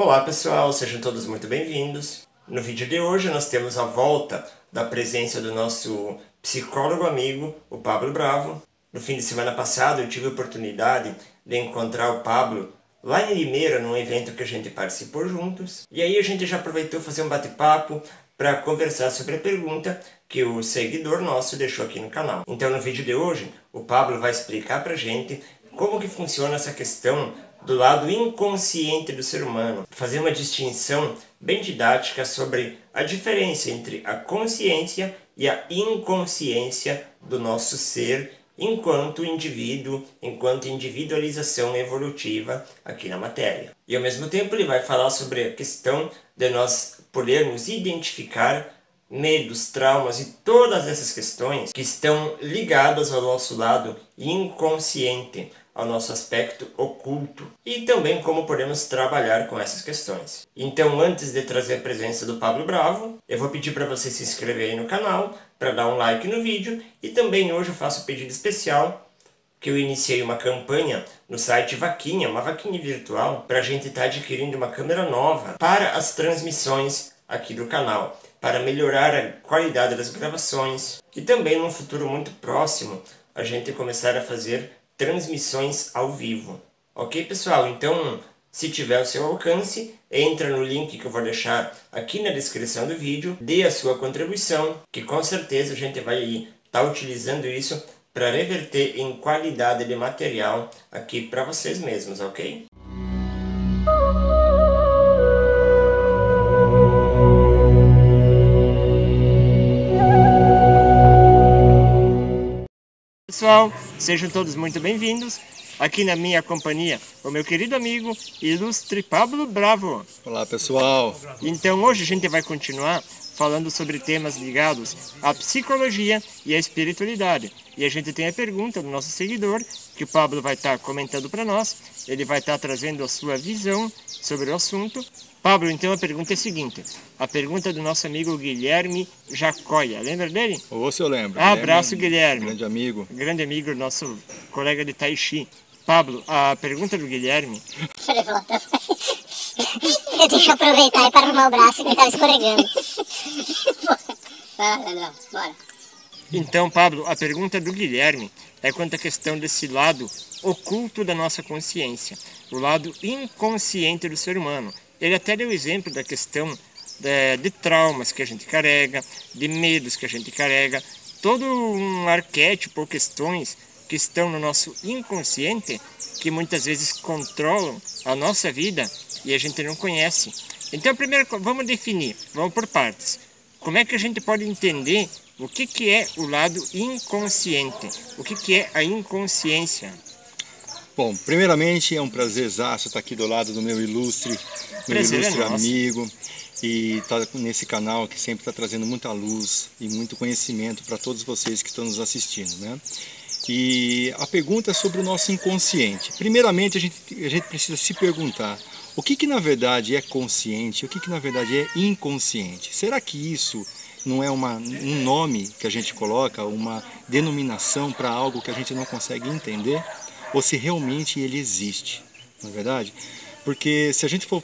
Olá pessoal, sejam todos muito bem-vindos. No vídeo de hoje nós temos a volta da presença do nosso psicólogo amigo, o Pablo Bravo. No fim de semana passado eu tive a oportunidade de encontrar o Pablo lá em Limeira, num evento que a gente participou juntos. E aí a gente já aproveitou fazer um bate-papo para conversar sobre a pergunta que o seguidor nosso deixou aqui no canal. Então no vídeo de hoje o Pablo vai explicar pra gente como que funciona essa questão do lado inconsciente do ser humano, fazer uma distinção bem didática sobre a diferença entre a consciência e a inconsciência do nosso ser enquanto indivíduo, enquanto individualização evolutiva aqui na matéria. E ao mesmo tempo ele vai falar sobre a questão de nós podermos identificar medos, traumas e todas essas questões que estão ligadas ao nosso lado inconsciente, ao nosso aspecto oculto, e também como podemos trabalhar com essas questões. Então, antes de trazer a presença do Pablo Bravo, eu vou pedir para você se inscrever aí no canal, para dar um like no vídeo, e também hoje eu faço um pedido especial, que eu iniciei uma campanha no site Vaquinha, uma vaquinha virtual, para a gente estar adquirindo uma câmera nova para as transmissões aqui do canal, para melhorar a qualidade das gravações, e também num futuro muito próximo a gente começar a fazer transmissões ao vivo. Ok, pessoal? Então, se tiver o seu alcance, entra no link que eu vou deixar aqui na descrição do vídeo, dê a sua contribuição, que com certeza a gente vai estar utilizando isso para reverter em qualidade de material aqui para vocês mesmos, ok? Pessoal, sejam todos muito bem-vindos. Aqui na minha companhia, o meu querido amigo, ilustre Pablo Bravo. Olá, pessoal. Então hoje a gente vai continuar falando sobre temas ligados à psicologia e à espiritualidade. E a gente tem a pergunta do nosso seguidor, que o Pablo vai estar comentando para nós. Ele vai estar trazendo a sua visão sobre o assunto. Pablo, então a pergunta é a seguinte. A pergunta do nosso amigo Guilherme Jacoia. Lembra dele? Ou se eu lembro. Abraço, Guilherme. Grande amigo. Grande amigo, nosso colega de Tai Chi. Pablo, a pergunta do Guilherme... Deixa eu aproveitar para arrumar o braço que ele estava escorregando. Bora. Então, Pablo, a pergunta do Guilherme é quanto à questão desse lado oculto da nossa consciência, o lado inconsciente do ser humano. Ele até deu exemplo da questão de traumas que a gente carrega, de medos que a gente carrega, todo um arquétipo ou questões que estão no nosso inconsciente, que muitas vezes controlam a nossa vida e a gente não conhece. Então, primeiro, vamos definir, vamos por partes. Como é que a gente pode entender o que é o lado inconsciente? O que é a inconsciência? Bom, primeiramente é um prazerzaço estar aqui do lado do meu ilustre amigo, e estar nesse canal que sempre está trazendo muita luz e muito conhecimento para todos vocês que estão nos assistindo, né? E a pergunta é sobre o nosso inconsciente. Primeiramente, a gente precisa se perguntar o que na verdade é consciente, o que na verdade é inconsciente. Será que isso não é um nome que a gente coloca, uma denominação para algo que a gente não consegue entender? Ou se realmente ele existe, não é verdade? Porque se a gente for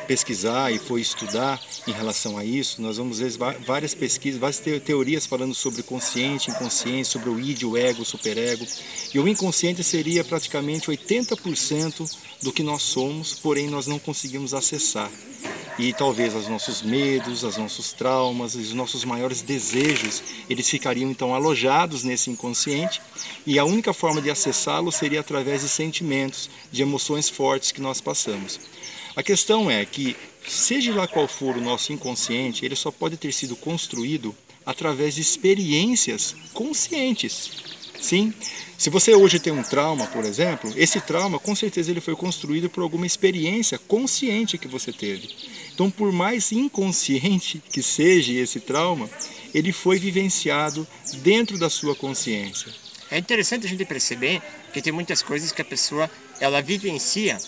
pesquisar e for estudar em relação a isso, nós vamos ver várias pesquisas, várias teorias falando sobre consciente, inconsciente, sobre o id, o ego, o superego. E o inconsciente seria praticamente 80% do que nós somos, porém nós não conseguimos acessar. E talvez os nossos medos, os nossos traumas, os nossos maiores desejos, eles ficariam então alojados nesse inconsciente, e a única forma de acessá-lo seria através de sentimentos, de emoções fortes que nós passamos. A questão é que, seja lá qual for o nosso inconsciente, ele só pode ter sido construído através de experiências conscientes. Sim, se você hoje tem um trauma, por exemplo, esse trauma com certeza ele foi construído por alguma experiência consciente que você teve. Então, por mais inconsciente que seja esse trauma, ele foi vivenciado dentro da sua consciência. É interessante a gente perceber que tem muitas coisas que a pessoa ela vivencia,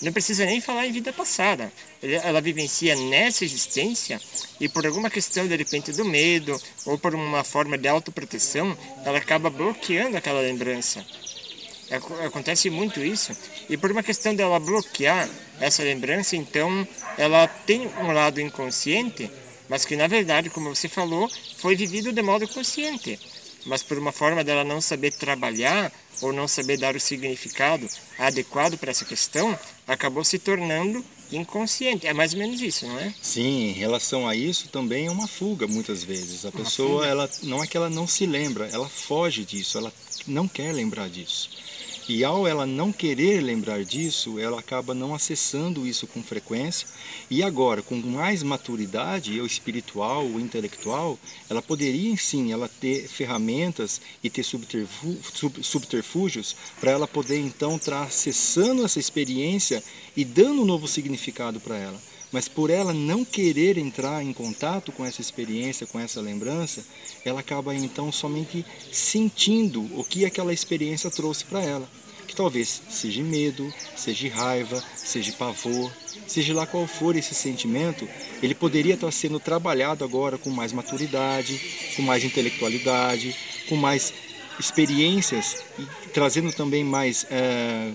não precisa nem falar em vida passada, ela vivencia nessa existência e por alguma questão de repente do medo ou por uma forma de autoproteção, ela acaba bloqueando aquela lembrança. Acontece muito isso. E por uma questão dela bloquear essa lembrança, então ela tem um lado inconsciente, mas que na verdade, como você falou, foi vivido de modo consciente. Mas por uma forma dela não saber trabalhar ou não saber dar o significado adequado para essa questão, acabou se tornando inconsciente. É mais ou menos isso, não é? Sim, em relação a isso também é uma fuga muitas vezes. A pessoa, ela não é que ela não se lembra, ela foge disso, ela não quer lembrar disso. E ao ela não querer lembrar disso, ela acaba não acessando isso com frequência. E agora, com mais maturidade, ou espiritual ou intelectual, ela poderia sim ela ter ferramentas e ter subterfúgios para ela poder então estar acessando essa experiência e dando um novo significado para ela. Mas por ela não querer entrar em contato com essa experiência, com essa lembrança, ela acaba então somente sentindo o que aquela experiência trouxe para ela. Que talvez seja medo, seja raiva, seja pavor, seja lá qual for esse sentimento, ele poderia estar sendo trabalhado agora com mais maturidade, com mais intelectualidade, com mais experiências e trazendo também mais,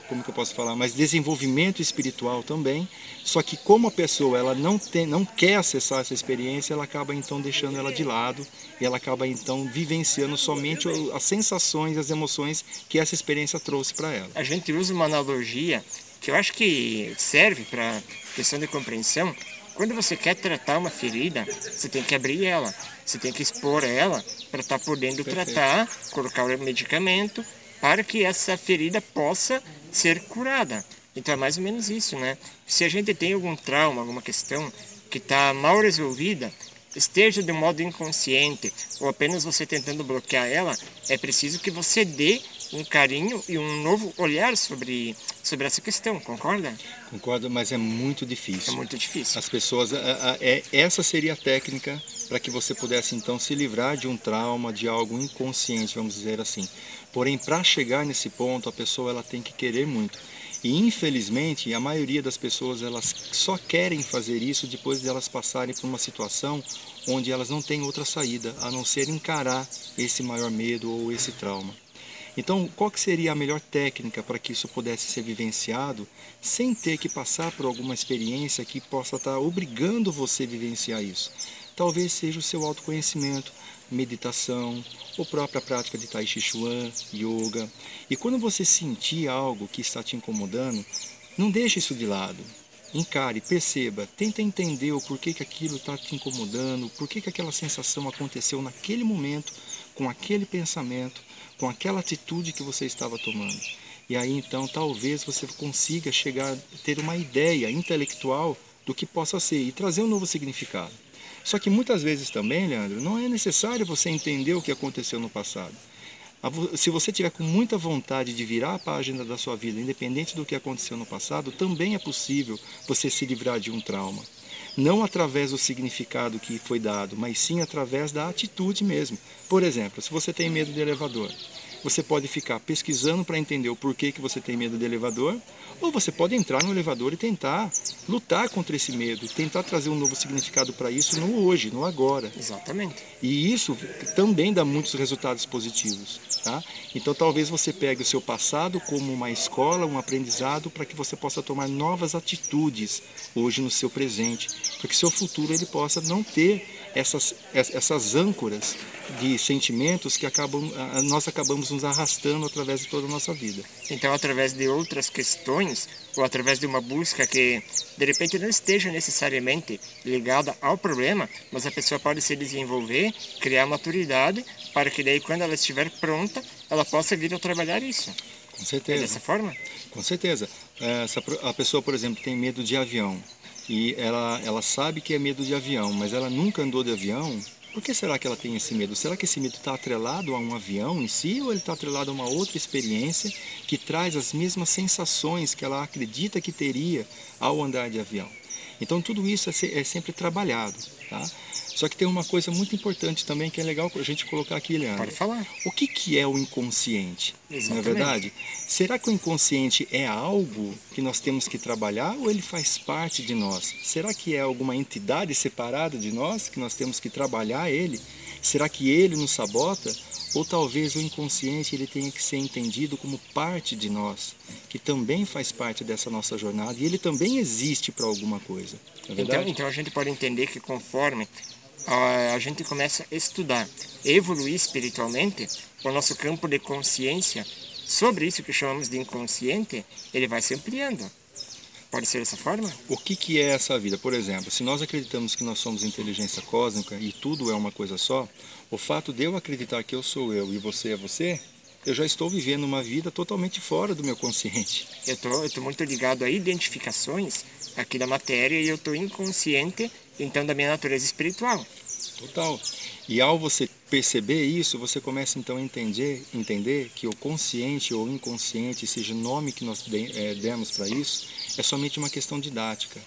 como que eu posso falar, mais desenvolvimento espiritual também. Só que como a pessoa ela não quer acessar essa experiência, ela acaba então deixando ela de lado e ela acaba então vivenciando somente as sensações, as emoções que essa experiência trouxe para ela. A gente usa uma analogia que eu acho que serve para questão de compreensão. Quando você quer tratar uma ferida, você tem que abrir ela, você tem que expor ela para estar podendo tratar, colocar o medicamento para que essa ferida possa ser curada. Então é mais ou menos isso, né? Se a gente tem algum trauma, alguma questão que está mal resolvida, esteja de um modo inconsciente ou apenas você tentando bloquear ela, é preciso que você dê um carinho e um novo olhar sobre essa questão, concorda? Concordo, mas é muito difícil. É muito difícil. As pessoas, essa seria a técnica para que você pudesse então se livrar de um trauma, de algo inconsciente, vamos dizer assim. Porém, para chegar nesse ponto, a pessoa ela tem que querer muito. E infelizmente, a maioria das pessoas elas só querem fazer isso depois de elas passarem por uma situação onde elas não têm outra saída, a não ser encarar esse maior medo ou esse trauma. Então, qual que seria a melhor técnica para que isso pudesse ser vivenciado sem ter que passar por alguma experiência que possa estar obrigando você a vivenciar isso? Talvez seja o seu autoconhecimento, meditação, ou própria prática de Tai Chi Chuan, yoga. E quando você sentir algo que está te incomodando, não deixe isso de lado. Encare, perceba, tenta entender o porquê que aquilo está te incomodando, porquê que aquela sensação aconteceu naquele momento, com aquele pensamento, com aquela atitude que você estava tomando. E aí então talvez você consiga chegar a ter uma ideia intelectual do que possa ser e trazer um novo significado. Só que muitas vezes também, Leandro, não é necessário você entender o que aconteceu no passado. Se você tiver com muita vontade de virar a página da sua vida, independente do que aconteceu no passado, também é possível você se livrar de um trauma. Não através do significado que foi dado, mas sim através da atitude mesmo. Por exemplo, se você tem medo de elevador, você pode ficar pesquisando para entender o porquê que você tem medo de elevador, ou você pode entrar no elevador e tentar lutar contra esse medo, tentar trazer um novo significado para isso no hoje, no agora. Exatamente. E isso também dá muitos resultados positivos. Tá? Então talvez você pegue o seu passado como uma escola, um aprendizado para que você possa tomar novas atitudes hoje no seu presente, para que seu futuro ele possa não ter essas âncoras de sentimentos que nós acabamos nos arrastando através de toda a nossa vida. Então, através de outras questões, ou através de uma busca que, de repente, não esteja necessariamente ligada ao problema, mas a pessoa pode se desenvolver, criar maturidade, para que daí, quando ela estiver pronta, ela possa vir a trabalhar isso. Com certeza. É dessa forma? Com certeza. A pessoa, por exemplo, tem medo de avião, e ela sabe que é medo de avião, mas ela nunca andou de avião. Por que será que ela tem esse medo? Será que esse medo está atrelado a um avião em si ou ele está atrelado a uma outra experiência que traz as mesmas sensações que ela acredita que teria ao andar de avião? Então tudo isso é sempre trabalhado. Tá? Só que tem uma coisa muito importante também que é legal a gente colocar aqui, Leandro. Pode falar. O que é o inconsciente? Exatamente. Não é verdade? Será que o inconsciente é algo que nós temos que trabalhar ou ele faz parte de nós? Será que é alguma entidade separada de nós que nós temos que trabalhar ele? Será que ele nos sabota? Ou talvez o inconsciente ele tenha que ser entendido como parte de nós, que também faz parte dessa nossa jornada e ele também existe para alguma coisa. Não é verdade? Então a gente pode entender que conforme a gente começa a estudar, evoluir espiritualmente, o nosso campo de consciência sobre isso que chamamos de inconsciente, ele vai se ampliando. Pode ser dessa forma? O que é essa vida? Por exemplo, se nós acreditamos que nós somos inteligência cósmica e tudo é uma coisa só, o fato de eu acreditar que eu sou eu e você é você, eu já estou vivendo uma vida totalmente fora do meu consciente. Eu tô muito ligado a identificações aqui da matéria e eu estou inconsciente, então, da minha natureza espiritual. Total. E ao você perceber isso, você começa então a entender que o consciente ou inconsciente, seja o nome que nós demos para isso, é somente uma questão didática.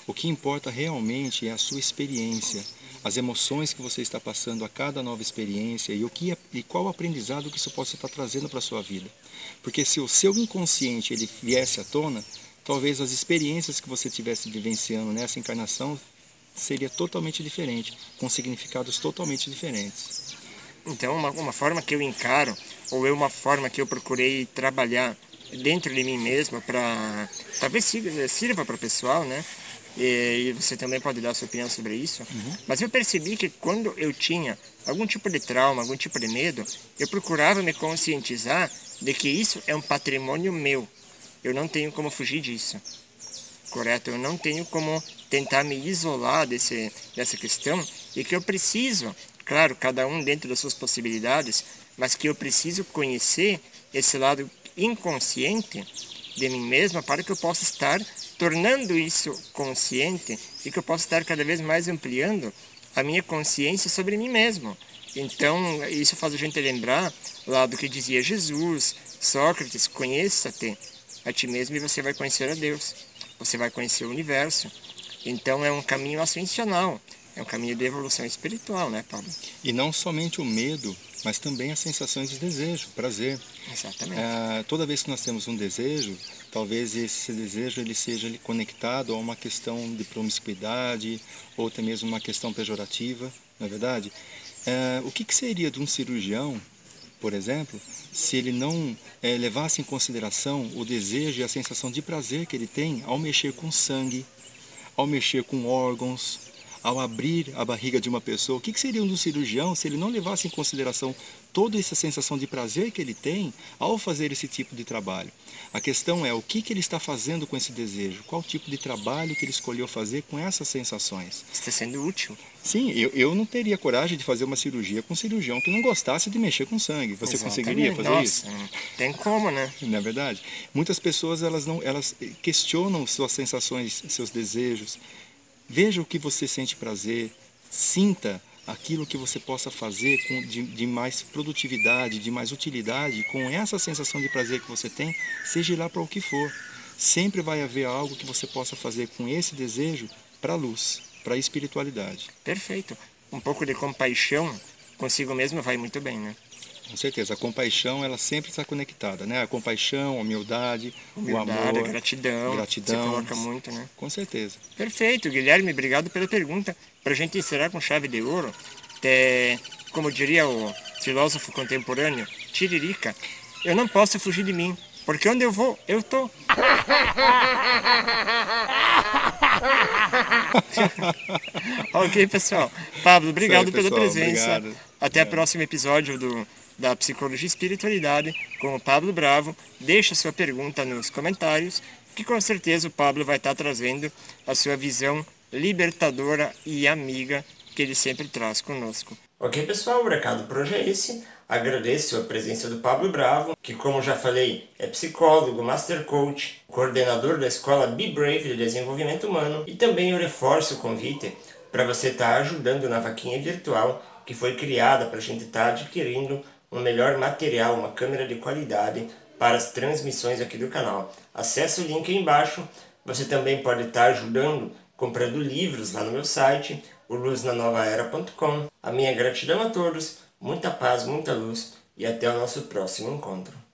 O que importa realmente é a sua experiência, as emoções que você está passando a cada nova experiência e qual o aprendizado que isso pode estar trazendo para a sua vida. Porque se o seu inconsciente ele viesse à tona, talvez as experiências que você estivesse vivenciando nessa encarnação seria totalmente diferente, com significados totalmente diferentes. Então, uma forma que eu encaro, ou uma forma que eu procurei trabalhar dentro de mim mesmo, para talvez sirva para o pessoal, né? E você também pode dar a sua opinião sobre isso. Mas eu percebi que quando eu tinha algum tipo de trauma, algum tipo de medo, eu procurava me conscientizar de que isso é um patrimônio meu. Eu não tenho como fugir disso. Correto? Eu não tenho como tentar me isolar dessa questão e que eu preciso, claro, cada um dentro das suas possibilidades, mas que eu preciso conhecer esse lado inconsciente de mim mesma para que eu possa estar tornando isso consciente e que eu possa estar cada vez mais ampliando a minha consciência sobre mim mesmo. Então, isso faz a gente lembrar lá do que dizia Jesus, Sócrates, conheça-te a ti mesmo e você vai conhecer a Deus. Você vai conhecer o universo. Então é um caminho ascensional, é um caminho de evolução espiritual, né, Pablo? E não somente o medo, mas também as sensações de desejo, prazer. Exatamente. Toda vez que nós temos um desejo, talvez esse desejo ele seja conectado a uma questão de promiscuidade ou até mesmo uma questão pejorativa, não é verdade? O que seria de um cirurgião, por exemplo, se ele não levasse em consideração o desejo e a sensação de prazer que ele tem ao mexer com sangue, ao mexer com órgãos, ao abrir a barriga de uma pessoa? O que seria um cirurgião se ele não levasse em consideração toda essa sensação de prazer que ele tem ao fazer esse tipo de trabalho? A questão é o que ele está fazendo com esse desejo, qual tipo de trabalho que ele escolheu fazer com essas sensações. Está sendo útil. Sim, eu não teria coragem de fazer uma cirurgia com um cirurgião que não gostasse de mexer com sangue. Você conseguiria fazer isso? Tem como, né? Não é verdade? Muitas pessoas elas questionam suas sensações, seus desejos. Veja o que você sente prazer, sinta aquilo que você possa fazer de mais produtividade, de mais utilidade, com essa sensação de prazer que você tem, seja lá para o que for. Sempre vai haver algo que você possa fazer com esse desejo para a luz, para a espiritualidade. Perfeito. Um pouco de compaixão consigo mesmo vai muito bem, né? Com certeza, a compaixão ela sempre está conectada, né? A compaixão, a humildade, o amor, a gratidão. Você coloca muito, né? Com certeza. Perfeito, Guilherme, obrigado pela pergunta. Para a gente encerrar com chave de ouro, como diria o filósofo contemporâneo, Tiririca, eu não posso fugir de mim, porque onde eu vou, eu tô. Ok, pessoal. Pablo, obrigado pela presença. Obrigado. Até o próximo episódio da Psicologia e Espiritualidade com o Pablo Bravo. Deixa sua pergunta nos comentários, que com certeza o Pablo vai estar trazendo a sua visão libertadora e amiga que ele sempre traz conosco. Ok, pessoal, o recado por hoje é esse. Agradeço a presença do Pablo Bravo, que, como já falei, é psicólogo, master coach, coordenador da escola Be Brave de desenvolvimento humano, e também eu reforço o convite para você estar ajudando na vaquinha virtual que foi criada para a gente estar adquirindo um melhor material, uma câmera de qualidade para as transmissões aqui do canal. Acesse o link aí embaixo. Você também pode estar ajudando comprando livros lá no meu site, o luznanovaera.com. A minha gratidão a todos, muita paz, muita luz e até o nosso próximo encontro.